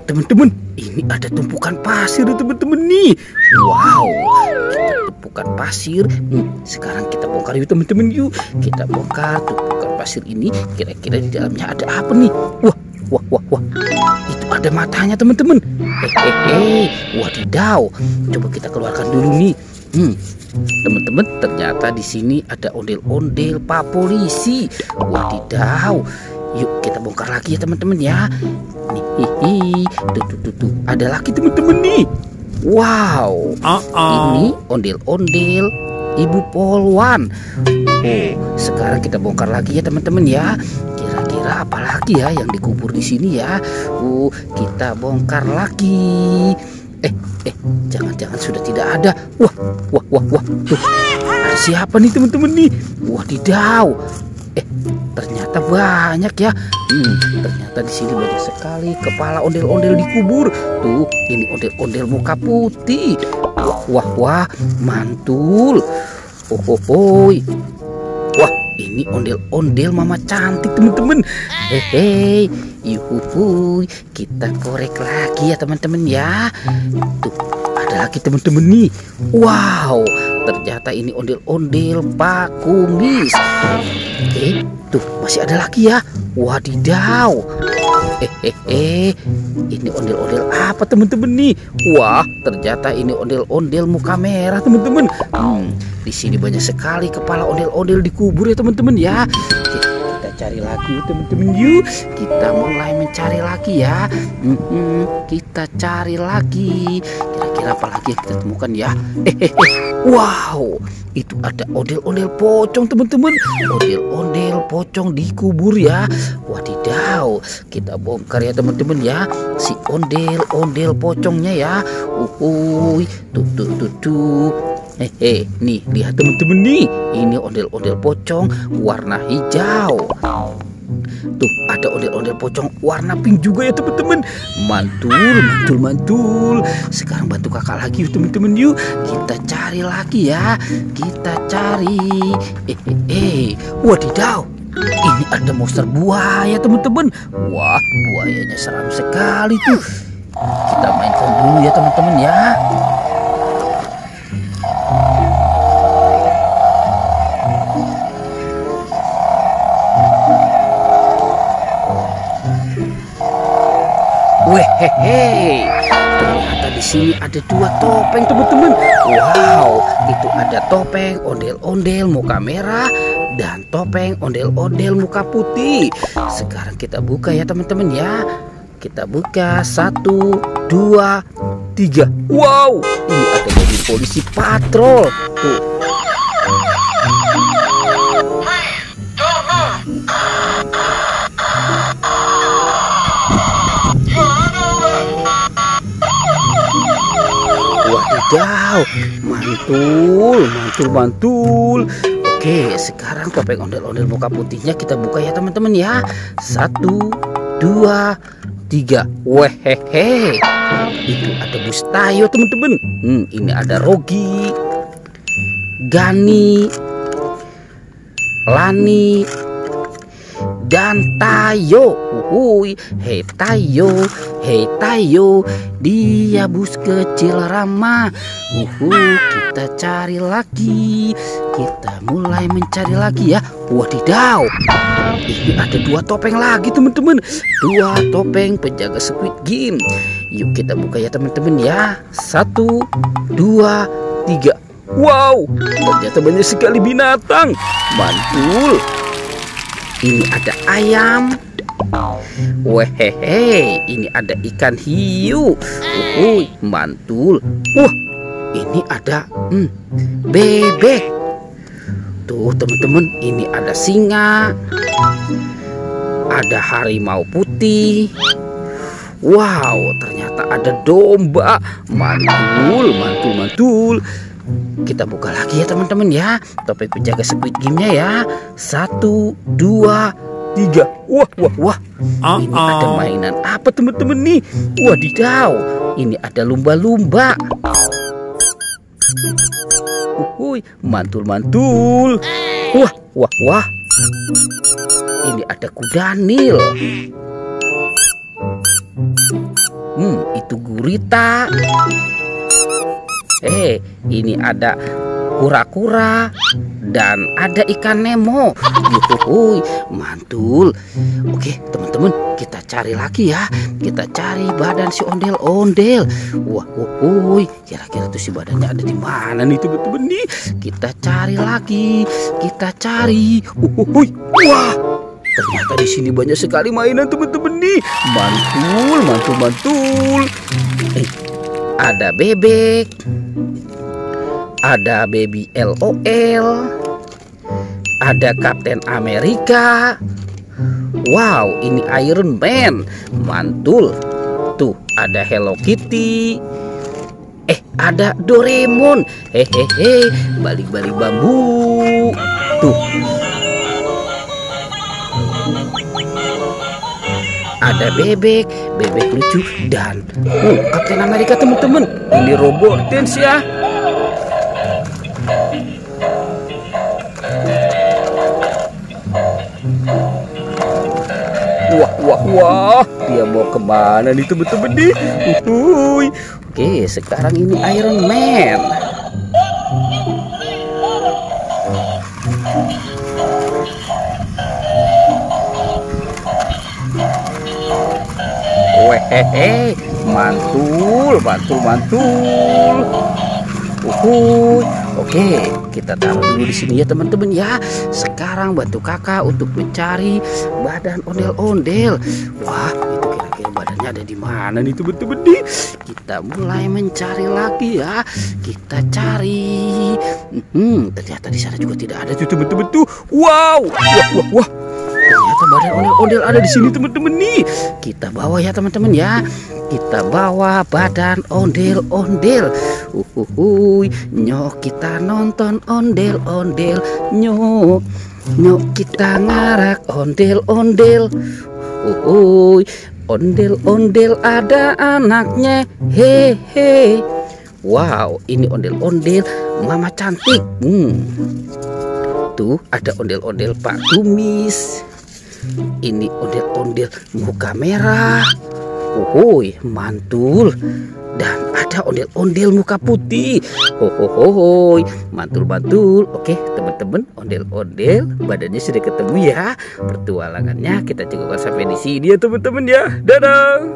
Teman-teman, ini ada tumpukan pasir teman-teman nih. Wow, kita tumpukan pasir. Sekarang kita bongkar yuk teman-teman yuk. Kita bongkar tumpukan pasir ini. Kira-kira di dalamnya ada apa nih? Wah. Itu ada matanya teman-teman. Wadidaw. Coba kita keluarkan dulu nih. Teman-teman, ternyata di sini ada ondel-ondel Pak Polisi. Wadidaw. Yuk kita bongkar lagi ya teman-teman ya. Nih, tuh, ada lagi teman-teman nih. Wow, ini ondel-ondel Ibu Polwan. Sekarang kita bongkar lagi ya teman-teman ya. Kira-kira apa lagi ya yang dikubur di sini ya? Kita bongkar lagi. Jangan-jangan sudah tidak ada. Wah. Tuh, ada siapa nih teman-teman nih? Wadidaw. Ternyata banyak ya. Ternyata di sini banyak sekali kepala ondel-ondel dikubur. Tuh, ini ondel-ondel muka putih. Wah, mantul. Wah, ini ondel-ondel mama cantik teman-teman. Yuhu, kita korek lagi ya teman-teman ya. Tuh, ada lagi teman-teman nih. Wow, ternyata ini ondel-ondel Pak Kumis. Tuh, masih ada lagi ya. Wadidaw. Ini ondel-ondel apa teman-teman nih? Wah, ternyata ini ondel-ondel muka merah teman-teman. Di sini banyak sekali kepala ondel-ondel dikubur ya teman-teman ya. Kita cari lagi teman-teman yuk. Kita mulai mencari lagi ya. Kita cari lagi. Kira-kira apa lagi yang kita temukan ya? Wow, itu ada ondel-ondel pocong teman-teman. Ondel-ondel pocong dikubur ya. Wadidaw, kita bongkar ya teman-teman ya. Si ondel-ondel pocongnya ya. Tuh. Nih lihat teman-teman nih. Ini ondel-ondel pocong warna hijau. Tuh, ada ondel-ondel pocong warna pink juga ya teman-teman. Mantul. Sekarang bantu kakak lagi yuk teman-teman yuk. Kita cari lagi ya. Kita cari. Wadidaw. Ini ada monster buaya teman-teman. Wah, buayanya seram sekali tuh. Kita mainkan dulu ya teman-teman ya. Ternyata di sini ada 2 topeng teman-teman. Wow, itu ada topeng ondel-ondel muka merah dan topeng ondel-ondel muka putih. Sekarang kita buka ya teman-teman ya. Kita buka 1, 2, 3. Wow, ini ada mobil polisi patrol. Tuh. Wadidaw, mantul. Oke, sekarang topeng ondel-ondel muka putihnya kita buka ya teman-teman ya. 1, 2, 3. Itu ada Bustayo teman-teman. Ini ada Rogi, Gani, Lani, dan Tayo. Hei Tayo, dia bus kecil Rama. Kita cari lagi. Kita mulai mencari lagi ya. Wadidaw, ini ada 2 topeng lagi teman-teman. 2 topeng penjaga Squid Game. Yuk kita buka ya teman-teman ya. 1, 2, 3. Wow, ternyata banyak sekali binatang. Mantul. Ini ada ayam. Ini ada ikan hiu. Mantul. Wah, ini ada bebek. Tuh teman-teman, ini ada singa. Ada harimau putih. Wow, ternyata ada domba. Mantul. Kita buka lagi ya teman-teman ya. Topeng penjaga Squid Game-nya ya. 1, 2, 3. Wah. Ini ada mainan apa teman-teman nih? Wadidaw, ini ada lumba-lumba. Mantul. Wah. Ini ada kuda nil. Itu gurita. Ini ada kura-kura dan ada ikan Nemo. Yuhuhuy, mantul. Oke, teman-teman, kita cari lagi ya. Kita cari badan si ondel-ondel. Wah, kira-kira tuh si badannya ada di mana nih, teman-teman nih? Kita cari lagi. Kita cari. Wah, ternyata di sini banyak sekali mainan, teman-teman nih. Mantul. Ada bebek. Ada Baby LOL, ada Kapten Amerika. Wow, ini Iron Man, mantul. Tuh ada Hello Kitty. Ada Doraemon. Balik-balik bambu. Tuh. Ada bebek lucu dan Kapten Amerika, teman-teman. Ini robot dance ya. Wah, dia mau kemana nih, teman-teman nih? Oke, sekarang ini Iron Man. Mantul. Oke, kita taruh dulu di sini ya, teman-teman ya. Sekarang bantu kakak untuk mencari badan ondel-ondel. Wah, itu kira-kira badannya ada di mana nih, teman-teman nih? Kita mulai mencari lagi ya. Kita cari. Ternyata di sana juga tidak ada tuh, teman-teman tuh. Wow. Ternyata badan ondel-ondel ada di sini, teman-teman nih. Kita bawa ya, teman-teman ya. Kita bawa badan ondel-ondel. Nyok kita nonton ondel-ondel. Nyok kita ngarak ondel-ondel. Ondel-ondel ada anaknya. Hehe. Wow, ini ondel-ondel mama cantik. Tuh ada ondel-ondel Pak Kumis. Ini ondel-ondel muka merah. Mantul. Dan ada ondel-ondel muka putih. Mantul. Oke, teman-teman, ondel-ondel badannya sudah ketemu ya. Pertualangannya kita cukupkan sampai di sini ya, teman-teman ya. Dadah.